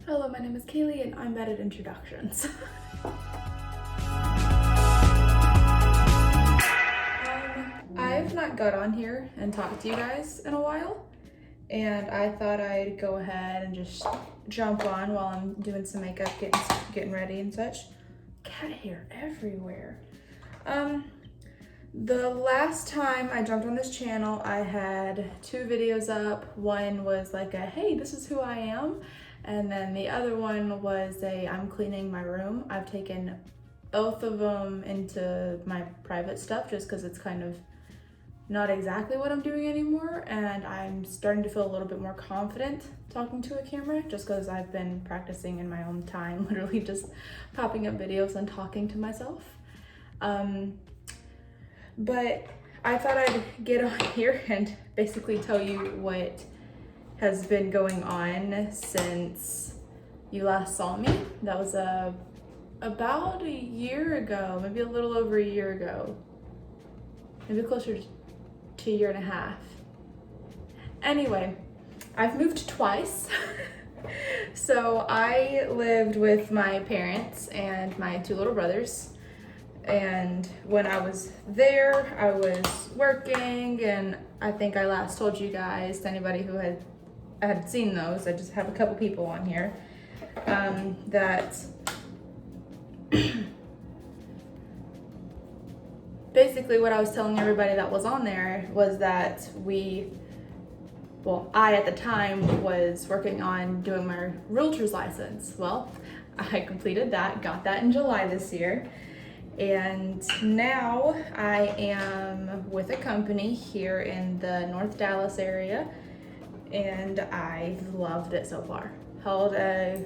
Hello, my name is Kaylee and I'm bad at introductions. I've not got on here and talked to you guys in a while, and I thought I'd go ahead and just jump on while I'm doing some makeup, getting ready and such. Cat hair everywhere. The last time I jumped on this channel, I had 2 videos up. One was like a, hey, this is who I am. And then the other one was a, I'm cleaning my room. I've taken both of them into my private stuff just because it's kind of not exactly what I'm doing anymore. And I'm starting to feel a little bit more confident talking to a camera just because I've been practicing in my own time, literally just popping up videos and talking to myself. But I thought I'd get on here and basically tell you what has been going on since you last saw me. That was about a year ago, maybe a little over a year ago, maybe closer to a year and a half. Anyway, I've moved twice. So I lived with my parents and my 2 little brothers. And when I was there, I was working, and I think I last told you guys, to anybody who had seen those, I just have a couple people on here, that basically what I was telling everybody that was on there was that I at the time was working on doing my realtor's license. Well, I completed that, got that in July this year. And now I am with a company here in the North Dallas area, and I've loved it so far. Held a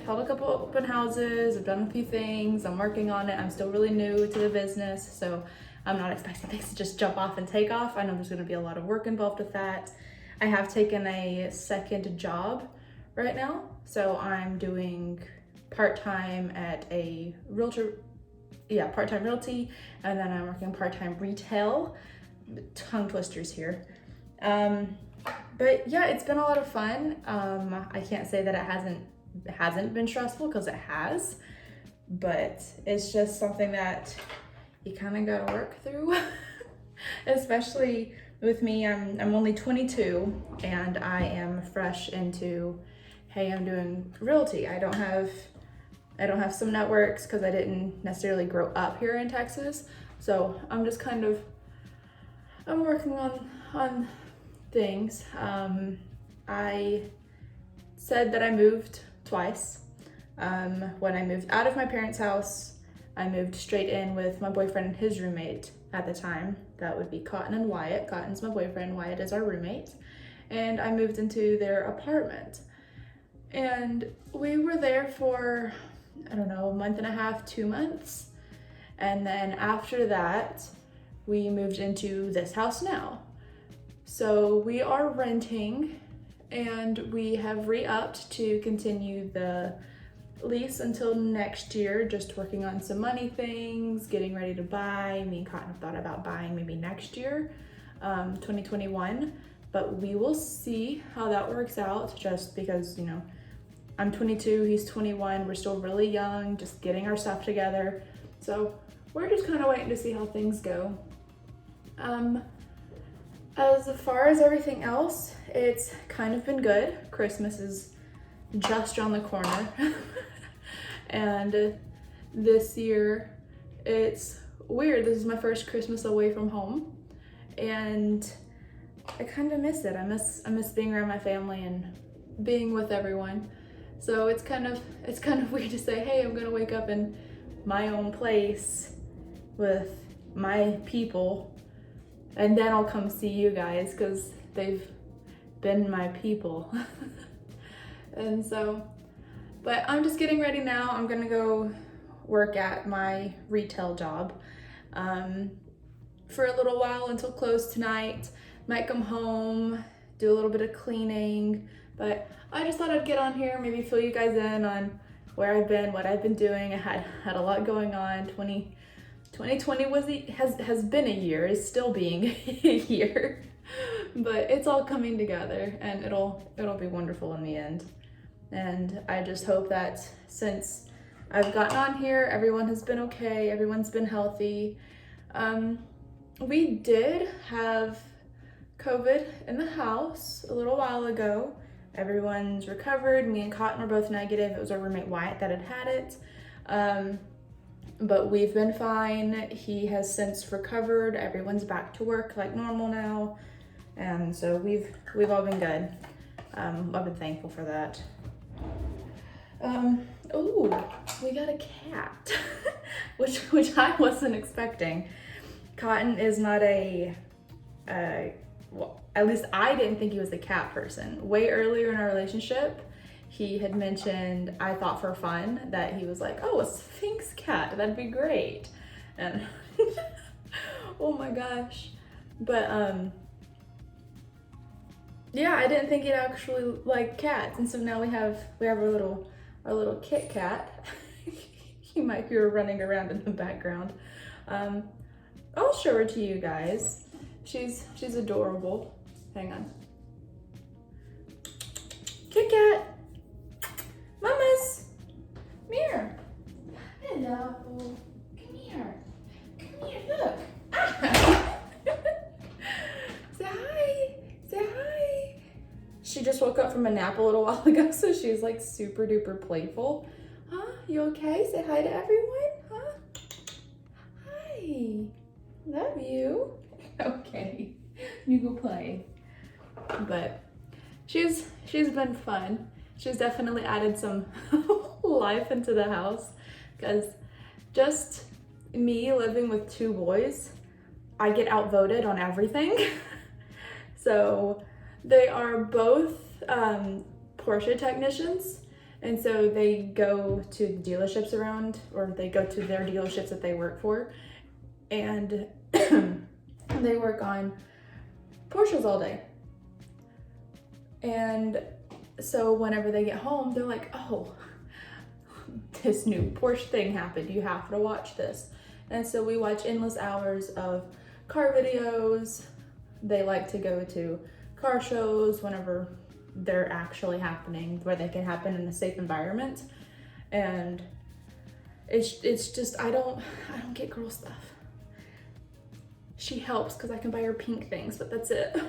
couple open houses, I've done a few things, I'm working on it. I'm still really new to the business, so I'm not expecting things to just jump off and take off. I know there's gonna be a lot of work involved with that. I have taken a second job right now, so I'm doing part-time at a part-time realty, and then I'm working part-time retail. Tongue twisters here. But yeah, it's been a lot of fun. I can't say that it hasn't been stressful, because it has, but it's just something that you kind of gotta work through. Especially with me, I'm only 22 and I am fresh into, hey, I'm doing realty. I don't have some networks because I didn't necessarily grow up here in Texas. So I'm just I'm working on things. I said that I moved twice. When I moved out of my parents' house, I moved straight in with my boyfriend and his roommate at the time. That would be Cotton and Wyatt. Cotton's my boyfriend, Wyatt is our roommate. And I moved into their apartment. And we were there for, I don't know, a month and a half, 2 months. And then after that, we moved into this house now. So we are renting, and we have re-upped to continue the lease until next year, just working on some money things, getting ready to buy. Me and Cotton have thought about buying maybe next year, 2021, but we will see how that works out, just because, I'm 22, he's 21, we're still really young, just getting our stuff together. So we're just kind of waiting to see how things go. As far as everything else, it's kind of been good. Christmas is just around the corner. And this year, it's weird. This is my first Christmas away from home, and I kind of miss it. I miss being around my family and being with everyone. So it's kind of weird to say, hey, I'm gonna wake up in my own place with my people, and then I'll come see you guys, because they've been my people. And so, but I'm just getting ready now. I'm gonna go work at my retail job for a little while until close tonight. Might come home, do a little bit of cleaning, but I just thought I'd get on here, maybe fill you guys in on where I've been, what I've been doing. I had a lot going on. 2020 has been a year, is still being a year, but it's all coming together, and it'll be wonderful in the end. And I just hope that since I've gotten on here, everyone has been okay, everyone's been healthy. We did have COVID in the house a little while ago. Everyone's recovered. Me and Cotton were both negative. It was our roommate Wyatt that had it. But we've been fine. He has since recovered. Everyone's back to work like normal now. And so we've all been good. I've been thankful for that. Oh, we got a cat, which I wasn't expecting. Cotton is not well, at least I didn't think he was a cat person. Way earlier in our relationship, he had mentioned, I thought for fun, that he was like, oh, a Sphinx cat, that'd be great. And oh my gosh. But yeah, I didn't think he'd actually like cats. And so now we have our little Kit Kat. You might hear her running around in the background. I'll show her to you guys. She's adorable. Hang on. Kit Kat. Mamas. Come here. Hello. Come here. Come here, look. Ah. Say hi. Say hi. She just woke up from a nap a little while ago, so she's like super duper playful. Huh? You okay? Say hi to everyone? Huh? Hi. Love you. Okay. You go play. But she's been fun. She's definitely added some life into the house, because just me living with two boys, I get outvoted on everything. So they are both Porsche technicians, and so they go to dealerships around, or they go to their dealerships that they work for, and they work on Porsches all day. And so whenever they get home, they're like, oh, this new Porsche thing happened. You have to watch this. And so we watch endless hours of car videos. They like to go to car shows whenever they're actually happening, where they can happen in a safe environment. And it's just, I don't get girl stuff. She helps because I can buy her pink things, but that's it.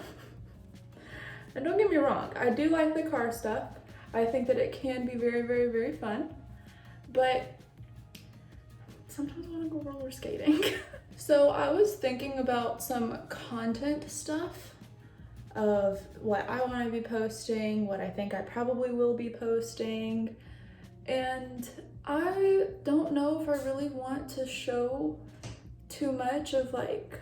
And don't get me wrong, I do like the car stuff. I think that it can be very, very, very fun, but sometimes I want to go roller skating. So I was thinking about some content stuff of what I want to be posting, what I think I probably will be posting, and I don't know if I really want to show too much of like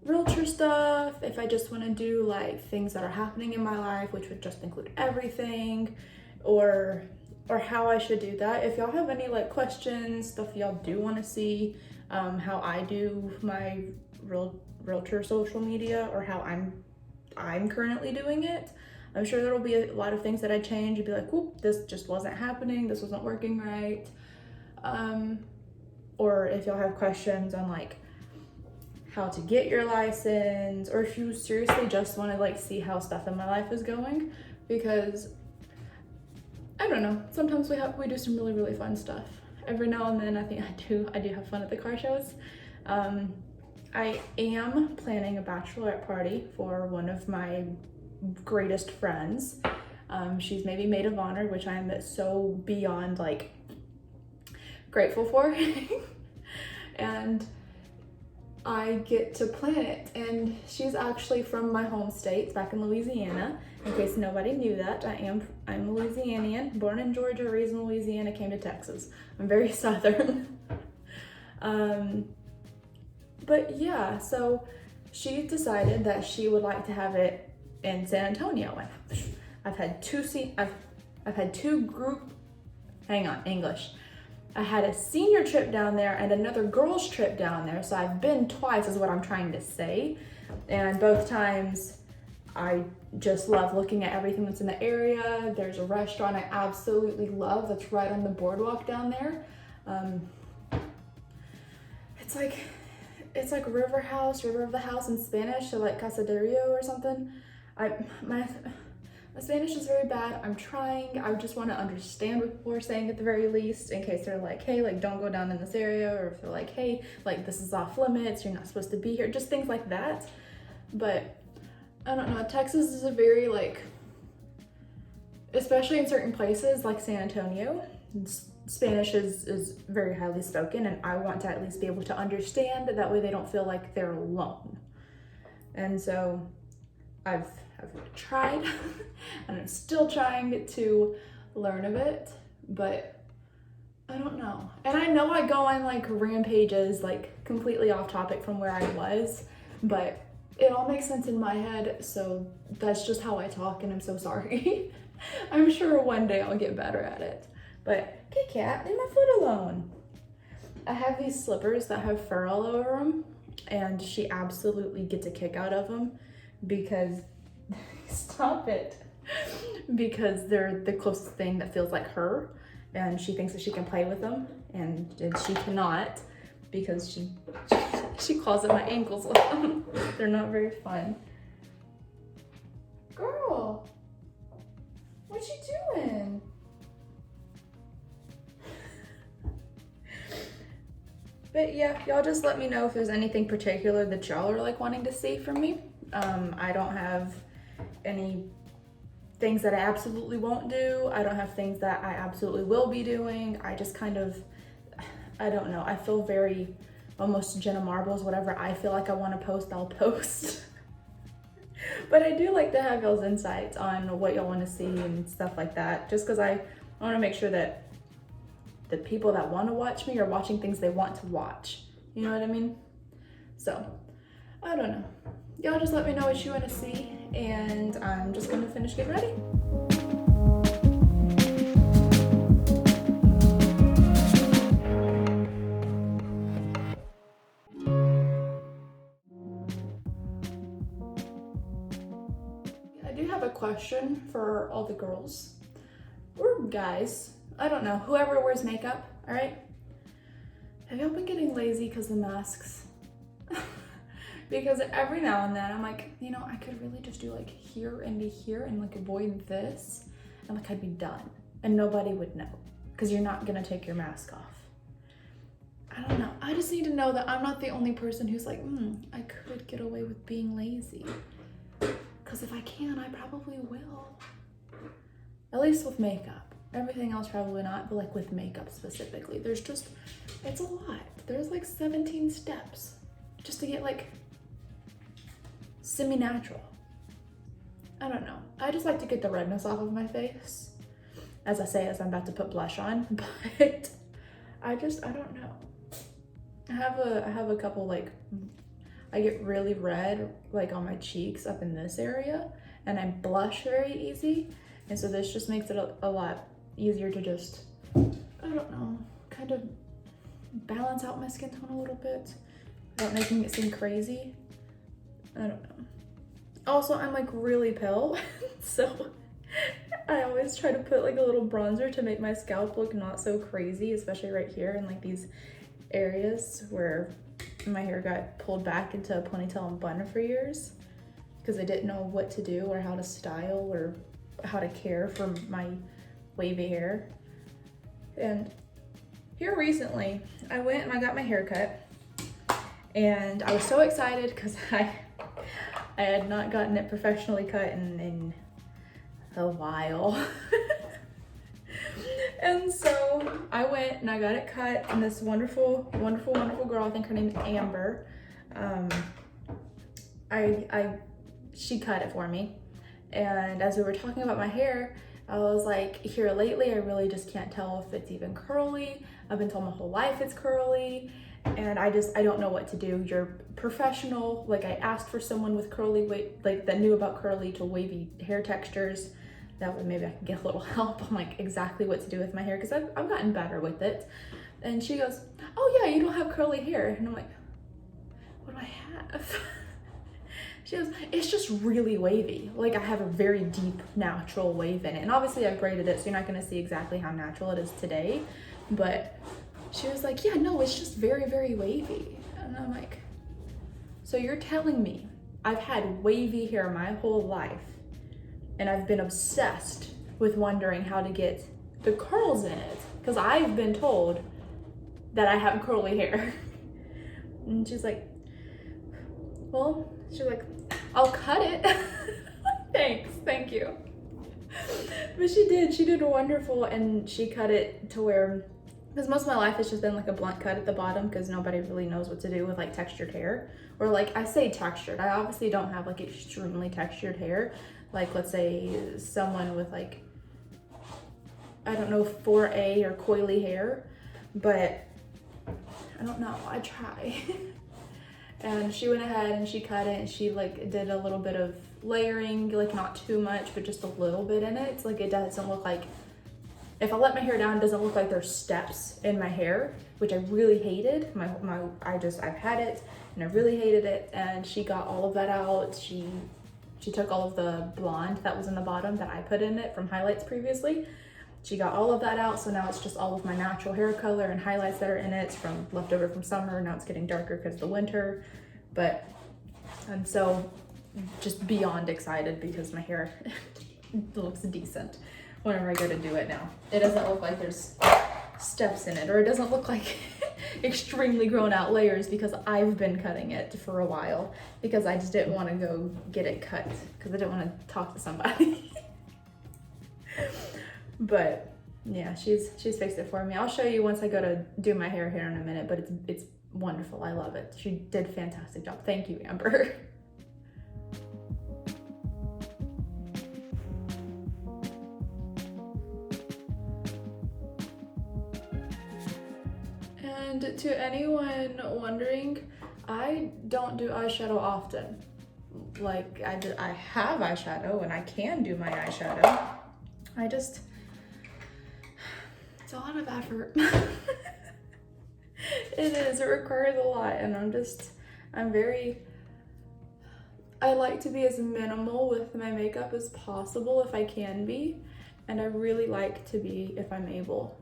realtor stuff, if I just want to do like things that are happening in my life, which would just include everything, or how I should do that. If y'all have any like questions, stuff y'all do want to see, how I do my realtor social media, or how I'm currently doing it, I'm sure there'll be a lot of things that I change and be like, whoop, this just wasn't happening, this wasn't working right. Or if y'all have questions on like how to get your license, or if you seriously just want to like see how stuff in my life is going, because I don't know, sometimes we do some really, really fun stuff. Every now and then I think I do have fun at the car shows. I am planning a bachelorette party for one of my greatest friends. She's maybe maid of honor, which I am so beyond like grateful for. And I get to plan it, and she's actually from my home state, back in Louisiana. In case nobody knew that, I'm Louisianian, born in Georgia, raised in Louisiana, came to Texas. I'm very Southern. But yeah, so she decided that she would like to have it in San Antonio. I've had two group, hang on, English. I had a senior trip down there and another girls trip down there. So I've been twice is what I'm trying to say. And both times I just love looking at everything that's in the area. There's a restaurant I absolutely love that's right on the boardwalk down there. It's like River of the House in Spanish, so like Casa de Rio or something. My Spanish is very bad. I'm trying. I just want to understand what people are saying at the very least, in case they're like, hey, like, don't go down in this area, or if they're like, hey, like, this is off limits, you're not supposed to be here, just things like that. But I don't know, Texas is a very, like, especially in certain places like San Antonio, Spanish is very highly spoken, and I want to at least be able to understand. That way they don't feel like they're alone. And so I've tried and I'm still trying to learn a bit, but I don't know. And I know I go on like rampages, like completely off topic from where I was, but it all makes sense in my head, so that's just how I talk, and I'm so sorry. I'm sure one day I'll get better at it. But, okay, cat, leave my foot alone. I have these slippers that have fur all over them, and she absolutely gets a kick out of them because, stop it, because they're the closest thing that feels like her, and she thinks that she can play with them, and she cannot, because she claws at my ankles with them. They're not very fun. Girl, what you doing? But yeah, y'all just let me know if there's anything particular that y'all are like wanting to see from me. I don't have any things that I absolutely won't do. I don't have things that I absolutely will be doing. I just kind of, I don't know. I feel very almost Jenna Marbles. Whatever I feel like I want to post, I'll post. But I do like to have y'all's insights on what y'all want to see and stuff like that, just because I want to make sure that the people that want to watch me are watching things they want to watch. You know what I mean? So, I don't know. Y'all just let me know what you want to see, and I'm just going to finish getting ready. I do have a question for all the girls, or guys, I don't know, whoever wears makeup, all right? Have y'all been getting lazy because of the masks? Because every now and then I'm like, you know, I could really just do like here and here and like avoid this, and like I'd be done and nobody would know, because you're not gonna take your mask off. I don't know, I just need to know that I'm not the only person who's like, I could get away with being lazy. Because if I can, I probably will. At least with makeup. Everything else probably not, but like with makeup specifically, there's just, it's a lot. There's like 17 steps just to get like semi-natural. I don't know. I just like to get the redness off of my face, as I say as I'm about to put blush on, but I don't know. I have a couple, like, I get really red like on my cheeks up in this area, and I blush very easy, and so this just makes it a lot easier to just, I don't know, kind of balance out my skin tone a little bit without making it seem crazy. I don't know. Also, I'm like really pale, so I always try to put like a little bronzer to make my scalp look not so crazy, especially right here in like these areas where my hair got pulled back into a ponytail and bun for years because I didn't know what to do or how to style or how to care for my wavy hair. And here recently, I went and I got my hair cut, and I was so excited because I had not gotten it professionally cut in a while. And so I went and I got it cut, and this wonderful, wonderful, wonderful girl, I think her name is Amber, she cut it for me. And as we were talking about my hair, I was like, here lately, I really just can't tell if it's even curly. I've been told my whole life it's curly, and I don't know what to do. You're professional. Like, I asked for someone with curly, like that knew about curly to wavy hair textures. That way maybe I can get a little help on like exactly what to do with my hair, because I've gotten better with it. And she goes, oh yeah, you don't have curly hair. And I'm like, what do I have? She goes, it's just really wavy. Like, I have a very deep natural wave in it. And obviously I've braided it, so you're not gonna see exactly how natural it is today. But she was like, yeah, no, it's just very, very wavy. And I'm like, so you're telling me I've had wavy hair my whole life, and I've been obsessed with wondering how to get the curls in it, because I've been told that I have curly hair. And she's like, well, she's like, I'll cut it. Thanks, thank you. But she did wonderful, and she cut it to where, because most of my life it's just been like a blunt cut at the bottom, because nobody really knows what to do with like textured hair. Or like, I say textured, I obviously don't have like extremely textured hair. Like, let's say someone with like, I don't know, 4A or coily hair, but I don't know, I try. And she went ahead and she cut it, and she like did a little bit of layering, like not too much, but just a little bit in it. It's like, it doesn't look like, if I let my hair down, it doesn't look like there's steps in my hair, which I really hated. I've had it and I really hated it. And she got all of that out. She took all of the blonde that was in the bottom that I put in it from highlights previously. She got all of that out, so now it's just all of my natural hair color and highlights that are in it from leftover from summer. Now it's getting darker because of the winter, but I'm so just beyond excited because my hair looks decent whenever I go to do it now. It doesn't look like there's steps in it, or it doesn't look like extremely grown out layers, because I've been cutting it for a while because I just didn't want to go get it cut because I didn't want to talk to somebody. But yeah, she's fixed it for me. I'll show you once I go to do my hair here in a minute, but it's wonderful. I love it. She did a fantastic job. Thank you, Amber. And to anyone wondering, I don't do eyeshadow often. Like, I have eyeshadow and I can do my eyeshadow. It's a lot of effort. It is, it requires a lot, and I like to be as minimal with my makeup as possible if I can be, and I really like to be if I'm able.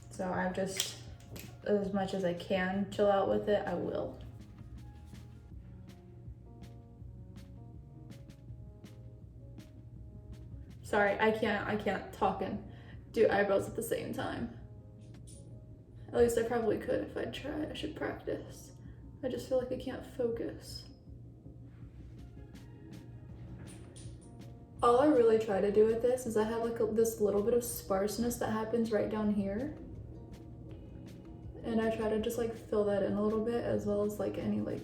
So I've just, as much as I can chill out with it, I will. Sorry, I can't talk and do eyebrows at the same time. At least I probably could if I'd try. I should practice. I just feel like I can't focus. All I really try to do with this is I have like this little bit of sparseness that happens right down here. And I try to just like fill that in a little bit, as well as like any like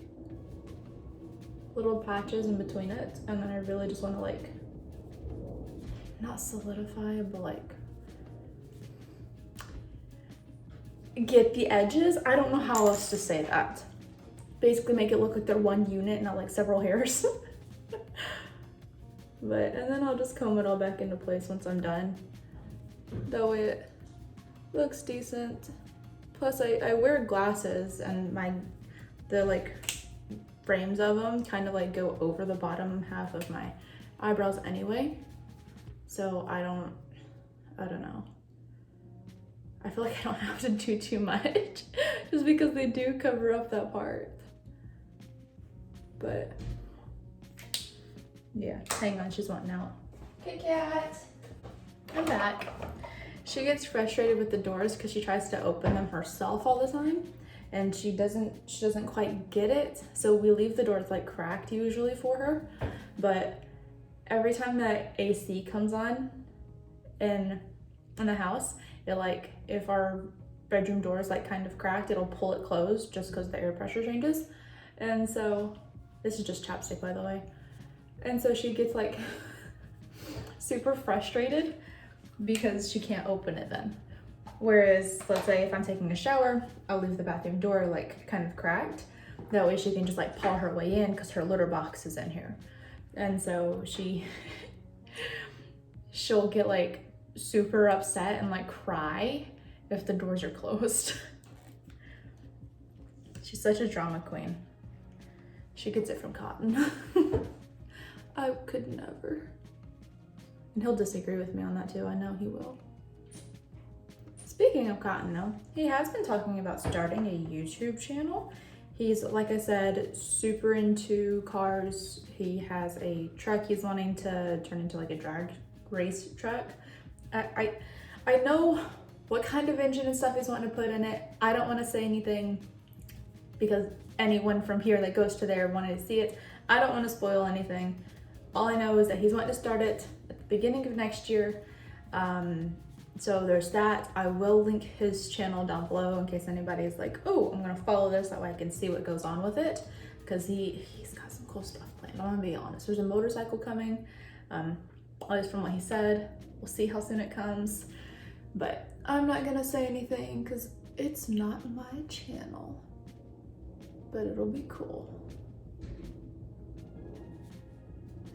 little patches in between it. And then I really just want to like, not solidify, but like get the edges. I don't know how else to say that. Basically make it look like they're one unit, not like several hairs. And then I'll just comb it all back into place once I'm done. That way it looks decent. Plus I wear glasses, and the like frames of them kind of like go over the bottom half of my eyebrows anyway. So I don't know. I feel like I don't have to do too much just because they do cover up that part. But yeah, hang on, she's wanting out. Hey cat, I'm back. She gets frustrated with the doors because she tries to open them herself all the time, and she doesn't quite get it. So we leave the doors like cracked usually for her, but every time that AC comes on in the house, it like, if our bedroom door is like kind of cracked, it'll pull it closed just because the air pressure changes. And so, this is just chapstick by the way. And so she gets like super frustrated because she can't open it then. Whereas, let's say if I'm taking a shower, I'll leave the bathroom door like kind of cracked. That way she can just like paw her way in because her litter box is in here. And so she'll get like super upset and like cry if the doors are closed. She's such a drama queen. She gets it from Cotton. I could never. And he'll disagree with me on that too. I know he will. Speaking of Cotton though, he has been talking about starting a YouTube channel. He's, like I said, super into cars. He has a truck he's wanting to turn into like a drag race truck. I know what kind of engine and stuff he's wanting to put in it. I don't want to say anything because anyone from here that goes to there wanted to see it. I don't want to spoil anything. All I know is that he's wanting to start it at the beginning of next year. So there's that. I will link his channel down below in case anybody's like, oh, I'm gonna follow this, that way I can see what goes on with it, because he's got some cool stuff planned. I'm gonna be honest. There's a motorcycle coming, at least from what he said. We'll see how soon it comes, but I'm not gonna say anything because it's not my channel, but it'll be cool.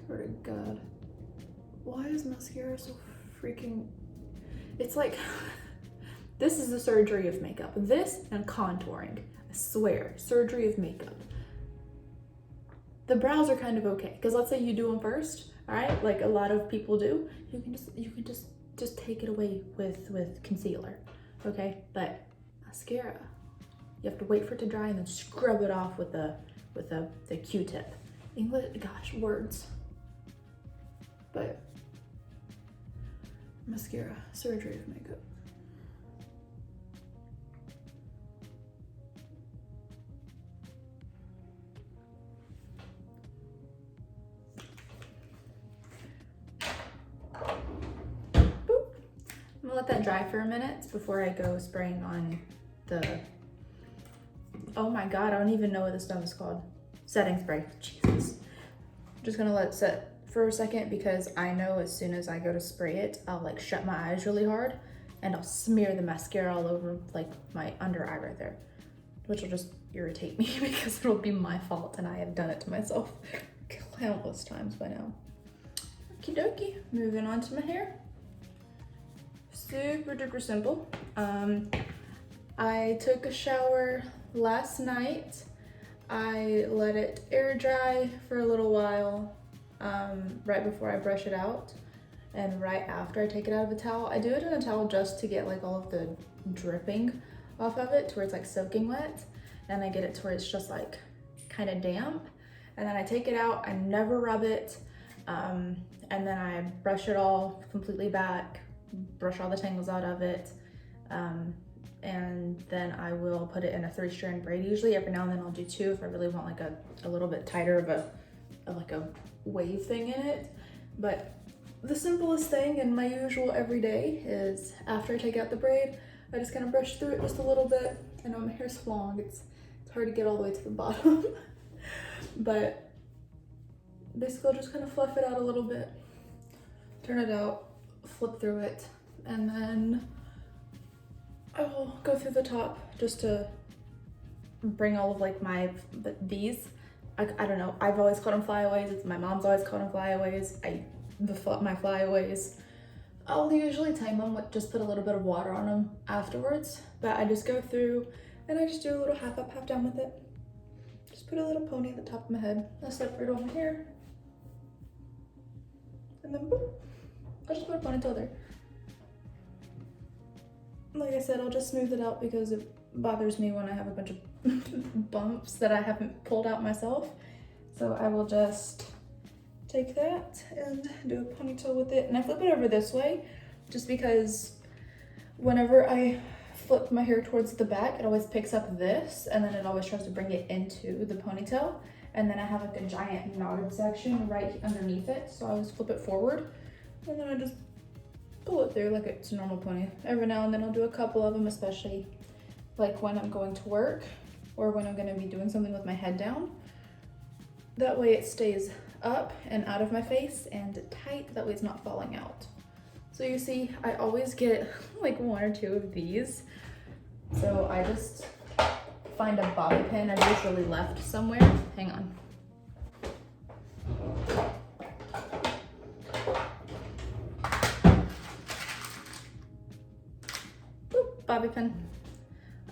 Swear to God. Why is mascara so freaking... It's like, this is the surgery of makeup. This and contouring, I swear, surgery of makeup. The brows are kind of okay, because let's say you do them first, all right? Like a lot of people do. You can just take it away with concealer, okay? But mascara, you have to wait for it to dry and then scrub it off with the Q-tip. English, gosh, words. But mascara, surgery of makeup. Boop. I'm gonna let that dry for a minute before I go spraying on the, oh my God, I don't even know what this stuff is called. Setting spray, Jesus. I'm just gonna let it set for a second because I know as soon as I go to spray it, I'll like shut my eyes really hard and I'll smear the mascara all over like my under eye right there, which will just irritate me because it'll be my fault and I have done it to myself countless times by now. Okie dokie, moving on to my hair. Super duper simple. I took a shower last night. I let it air dry for a little while. Right before I brush it out and right after I take it out of a towel. I do it in a towel just to get like all of the dripping off of it to where it's like soaking wet, and I get it to where it's just like kind of damp, and then I take it out. I never rub it, and then I brush it all completely back, brush all the tangles out of it, and then I will put it in a 3-strand braid. Usually every now and then I'll do 2 if I really want like a little bit tighter of a wave thing in it. But the simplest thing in my usual everyday is after I take out the braid, I just kind of brush through it just a little bit. I know my hair's long, it's hard to get all the way to the bottom, but basically I'll just kind of fluff it out a little bit, turn it out, flip through it, and then I will go through the top just to bring all of like these. I don't know, I've always called them flyaways. My mom's always called them flyaways. My flyaways, I'll usually tame them with just put a little bit of water on them afterwards, but I just go through and I just do a little half up, half down with it. Just put a little pony at the top of my head. I separate all my hair, and then boop, I'll just put a ponytail there. Like I said, I'll just smooth it out because it bothers me when I have a bunch of bumps that I haven't pulled out myself. So I will just take that and do a ponytail with it, and I flip it over this way just because whenever I flip my hair towards the back, it always picks up this and then it always tries to bring it into the ponytail, and then I have like a giant knotted section right underneath it, so I always flip it forward and then I just pull it through like it's a normal pony. Every now and then I'll do a couple of them, especially like when I'm going to work or when I'm gonna be doing something with my head down. That way it stays up and out of my face and tight, that way it's not falling out. So you see, I always get like 1 or 2 of these. So I just find a bobby pin I've usually left somewhere. Hang on. Boop, bobby pin.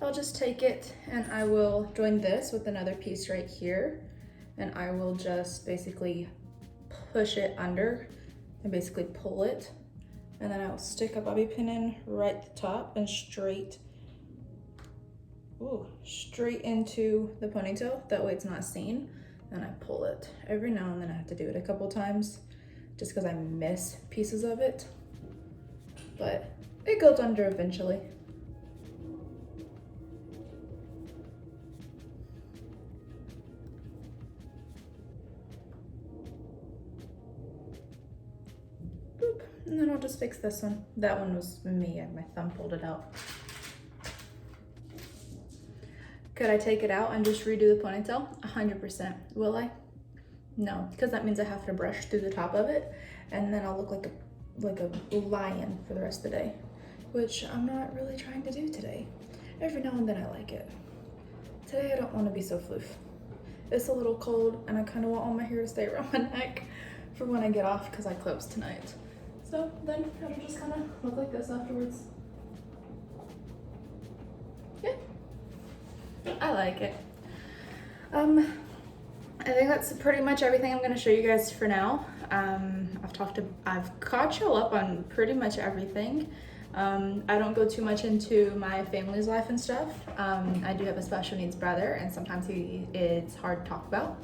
I'll just take it and I will join this with another piece right here, and I will just basically push it under and basically pull it, and then I will stick a bobby pin in right at the top and straight straight into the ponytail. That way it's not seen. Then I pull it every now and then. I have to do it a couple times just because I miss pieces of it. But it goes under eventually. Boop. And then I'll just fix this one. That one was me, my thumb pulled it out. Could I take it out and just redo the ponytail? 100%. Will I? No, because that means I have to brush through the top of it, and then I'll look like a lion for the rest of the day, which I'm not really trying to do today. Every now and then I like it. Today I don't want to be so floof. It's a little cold, and I kind of want all my hair to stay around my neck for when I get off, because I close tonight. So then it'll just kind of look like this afterwards. Yeah, I like it. I think that's pretty much everything I'm going to show you guys for now. I've caught you up on pretty much everything. I don't go too much into my family's life and stuff. I do have a special needs brother, and sometimes it's hard to talk about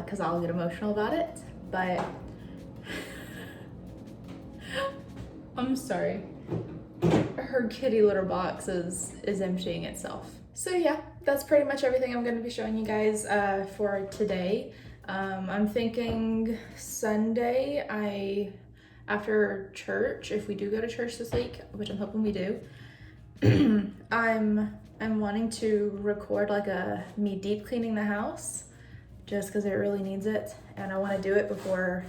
because I'll get emotional about it, but I'm sorry. Her kitty litter box is emptying itself. So yeah, that's pretty much everything I'm going to be showing you guys for today. I'm thinking Sunday, after church, if we do go to church this week, which I'm hoping we do, I'm wanting to record like me deep cleaning the house, just because it really needs it, and I want to do it before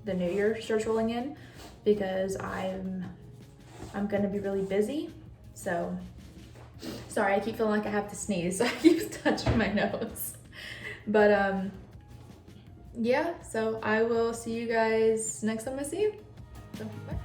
the new year starts rolling in, because I'm going to be really busy. So sorry, I keep feeling like I have to sneeze, so I keep touching my nose. But yeah, so I will see you guys next time I see you. So, bye.